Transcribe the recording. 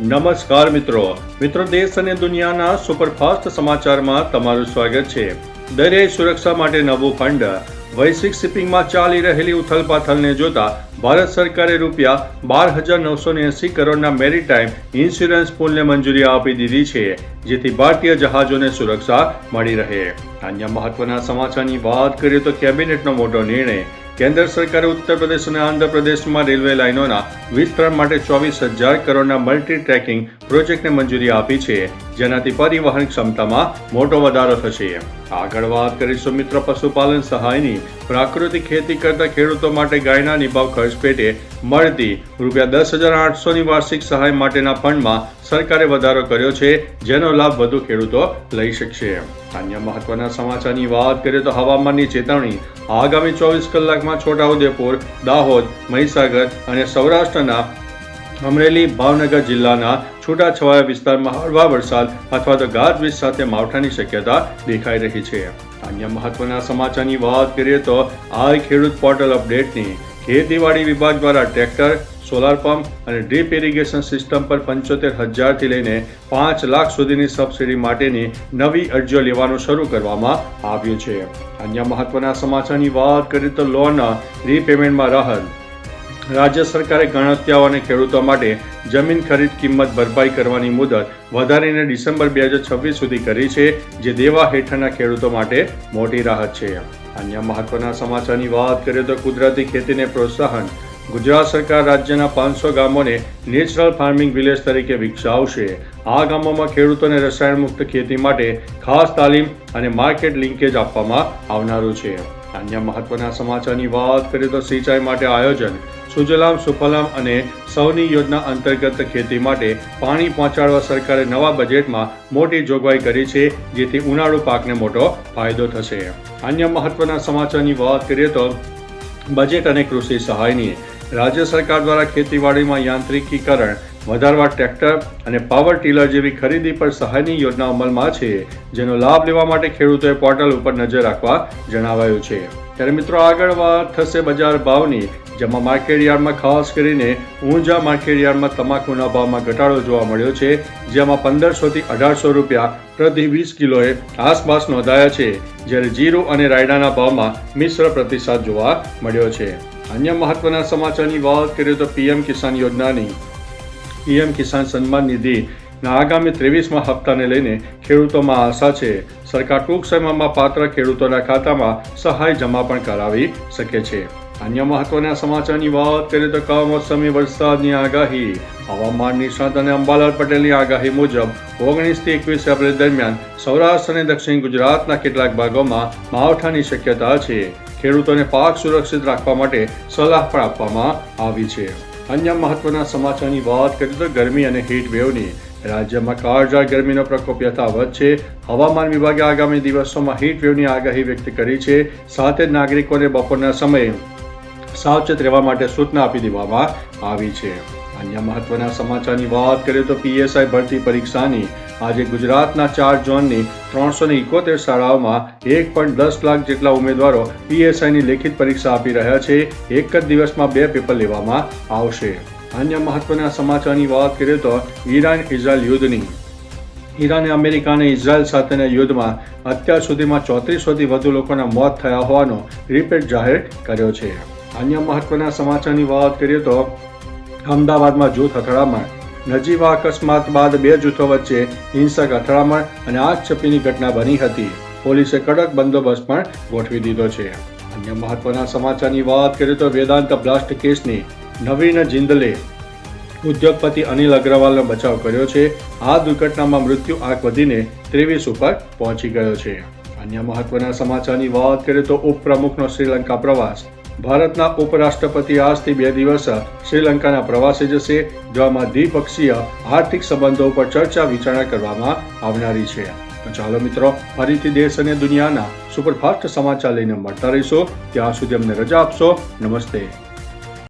નમસ્કાર મિત્રો દેશ અને દુનિયાના સુપરફાસ્ટ સમાચારમાં તમારું સ્વાગત છે। દરિયાઈ સુરક્ષા માટે નવું ફંડ। વૈશ્વિક શિપિંગમાં ચાલી રહેલી ઉથલપાથલને જોતા ભારત સરકારે ₹12,980 કરોડના મેરીટાઈમ ઇન્સ્યોરન્સ પૂલને મંજૂરી આપી દીધી છે, જેથી ભારતીય જહાજોને સુરક્ષા મળી રહે। અન્ય મહત્વના સમાચારની વાત કરીએ તો કેબિનેટનો મોટો નિર્ણય। કેન્દ્ર સરકારે ઉત્તર પ્રદેશ અને આંધ્રપ્રદેશમાં રેલવે લાઇનોના વિસ્તરણ માટે 24,000 કરોડના મલ્ટી ટ્રેકિંગ પ્રોજેક્ટને મંજૂરી આપી છે, જેનાથી પરિવહન ક્ષમતામાં મોટો વધારો થશે। આગળ વાત કરીશું મિત્રો પશુપાલન સહાયની। પ્રાકૃતિક ખેતી કરતા ખેડૂતો માટે ગાયના નિભાવ ખર્ચ પેટે મળતી ₹10,800ની વાર્ષિક સહાય માટેના ફંડમાં સરકારે વધારો કર્યો છે, જેનો લાભ વધુ ખેડૂતો લઈ શકશે। અન્ય મહત્વના સમાચારની વાત કરીએ તો હવામાનની ચેતવણી। આગામી 24 કલાકમાં છોટાઉદેપુર, દાહોદ, મહીસાગર અને સૌરાષ્ટ્રના અમરેલી, ભાવનગર જિલ્લાના છૂટાછવાયા વિસ્તારમાં હળવા વરસાદ અથવા તો ગાજવીજ સાથે માવઠાની શક્યતા દેખાઈ રહી છે। અન્ય મહત્વના સમાચારની વાત કરીએ તો આ ખેડૂત પોર્ટલ અપડેટની। ખેતીવાડી વિભાગ દ્વારા ટ્રેક્ટર, સોલાર પંપ અને ડ્રીપ ઇરિગેશન સિસ્ટમ પર 75,000 થી લઈને 5 લાખ સુધીની સબસિડી માટેની નવી અરજીઓ લેવાનું શરૂ કરવામાં આવ્યું છે। અન્ય મહત્વના સમાચારની વાત કરીએ તો લોન રીપેમેન્ટમાં રાહત। રાજ્ય સરકારે ગણત્યાઓ અને ખેડૂતો માટે જમીન ખરીદ કિંમત ભરપાઈ કરવાની મુદત વધારીને ડિસેમ્બર 2026 સુધી કરી છે, જે દેવા હેઠળના ખેડૂતો માટે મોટી રાહત છે। અન્ય મહત્વના સમાચારની વાત કરીએ તો કુદરતી ખેતીને પ્રોત્સાહન। ગુજરાત સરકાર રાજ્યના 500 ગામોને નેચરલ ફાર્મિંગ વિલેજ તરીકે વિકસાવશે। આ ગામોમાં ખેડૂતોને રસાયણ મુક્ત ખેતી માટે ખાસ તાલીમ અને માર્કેટ લિંકેજ આપવામાં આવનારું છે। અન્ય મહત્વના સમાચારની વાત કરીએ તો સિંચાઈ માટે આયોજન। સુજલામ સુફલામ અને સૌની યોજના અંતર્ગત ખેતી માટે પાણી પહોંચાડવા સરકારે નવા બજેટમાં મોટી જોગવાઈ કરી છે, જેથી ઉનાળુ પાકને મોટો ફાયદો થશે। અન્ય મહત્વના સમાચારની વાત કરીએ તો બજેટ અને કૃષિ સહાયની। રાજ્ય સરકાર દ્વારા ખેતીવાડીમાં યાંત્રિકીકરણ વધારવા ટ્રેક્ટર અને પાવર ટીલર જેવી ખરીદી પર સહાયની યોજના અમલમાં છે, જેનો લાભ લેવા માટે ખેડૂતોએ પોર્ટલ ઉપર નજર રાખવા જણાવાયું છે। ત્યારે મિત્રો આગળ વાત થશે બજાર ભાવની, જેમાં માર્કેટયાર્ડમાં ખાસ કરીને ઊંઝા માર્કેટયાર્ડમાં તમાકુના ભાવમાં ઘટાડો જોવા મળ્યો છે, જેમાં 1,500 થી 1,800 રૂપિયા પ્રતિ 20 કિલોએ આસપાસ નોંધાયા છે, જ્યારે જીરું અને રાયડાના ભાવમાં મિશ્ર પ્રતિસાદ જોવા મળ્યો છે। અન્ય મહત્વના સમાચારની વાત કરીએ તો પીએમ કિસાન યોજનાની। પીએમ કિસાન સન્માન નિધિના આગામી 23મા હપ્તાને લઈને ખેડૂતોમાં આશા છે। સરકાર ટૂંક સમયમાં પાત્ર ખેડૂતોના ખાતામાં સહાય જમા પણ કરાવી શકે છે। અન્ય મહત્વના સમાચારની વાત કરીએ તો કમોસમી વરસાદની આગાહી। હવામાન નિષ્ણાત અને અંબાલાલ પટેલની આગાહી મુજબ 19 થી 21 એપ્રિલ દરમિયાન સૌરાષ્ટ્ર અને દક્ષિણ ગુજરાતના કેટલાક ભાગોમાં માવઠાની શક્યતા છે। ખેડૂતોને પાક સુરક્ષિત રાખવા માટે સલાહ પણ આપવામાં આવી છે। અન્ય મહત્વના સમાચારની વાત કરીએ તો ગરમી અને હીટ વેવની। રાજ્યમાં કાળઝાળ ગરમીનો પ્રકોપ યથાવત છે। હવામાન વિભાગે આગામી દિવસોમાં હીટ વેવની આગાહી વ્યક્ત કરી છે, સાથે જ નાગરિકોને બપોરના સમયે સાવચેત રહેવા માટે સૂચના આપી દેવામાં આવી છે। અન્ય મહત્વના સમાચારની વાત કરીએ તો પીએસઆઈ ભરતી પરીક્ષાની। આજે ગુજરાતના 4 ઝોનની 371 શાળાઓમાં 1.10 લાખ જેટલા ઉમેદવારો પીએસઆઈની લેખિત પરીક્ષા આપી રહ્યા છે। એક જ દિવસમાં 2 પેપર લેવામાં આવશે। અન્ય મહત્વના સમાચારની વાત કરીએ તો ઈરાન ઇઝરાયલ યુદ્ધની। ઈરાને અમેરિકા અને ઇઝરાયલ સાથેના યુદ્ધમાં અત્યાર સુધીમાં 3400થી વધુ લોકોના મોત થયા હોવાનો રિપોર્ટ જાહેર કર્યો છે। અન્ય મહત્વના સમાચારની વાત કરીએ તો અમદાવાદમાં જૂથ અથડામણ। નજીવા અકસ્માત બાદ 2 જૂથો વચ્ચે હિંસક અથડામણ અને આગચપીની ઘટના બની હતી। પોલીસે કડક બંદોબસ્ત પણ ગોઠવી દીધો છે। અન્ય મહત્વના સમાચારની વાત કરીએ તો વેદાંત બ્લાસ્ટ કેસની। નવીન જિંદલે ઉદ્યોગપતિ અનિલ અગ્રવાલનો બચાવ કર્યો છે। આ દુર્ઘટનામાં મૃત્યુ આંક વધીને 23 ઉપર પહોંચી ગયો છે। અન્ય મહત્વના સમાચારની વાત કરીએ તો ઉપપ્રમુખનો શ્રીલંકા પ્રવાસ। ભારતના ઉપરાષ્ટ્રપતિ આજથી 2 દિવસ શ્રીલંકાના પ્રવાસે જશે, જેમાં દ્વિપક્ષીય આર્થિક સંબંધો પર ચર્ચા વિચારણા કરવામાં આવનારી છે। તો ચાલો મિત્રો, ફરીથી દેશ અને દુનિયાના સુપરફાસ્ટ સમાચાર લઈને મળતા રહીશું। ત્યાં સુધી અમને રજા આપશો। નમસ્તે।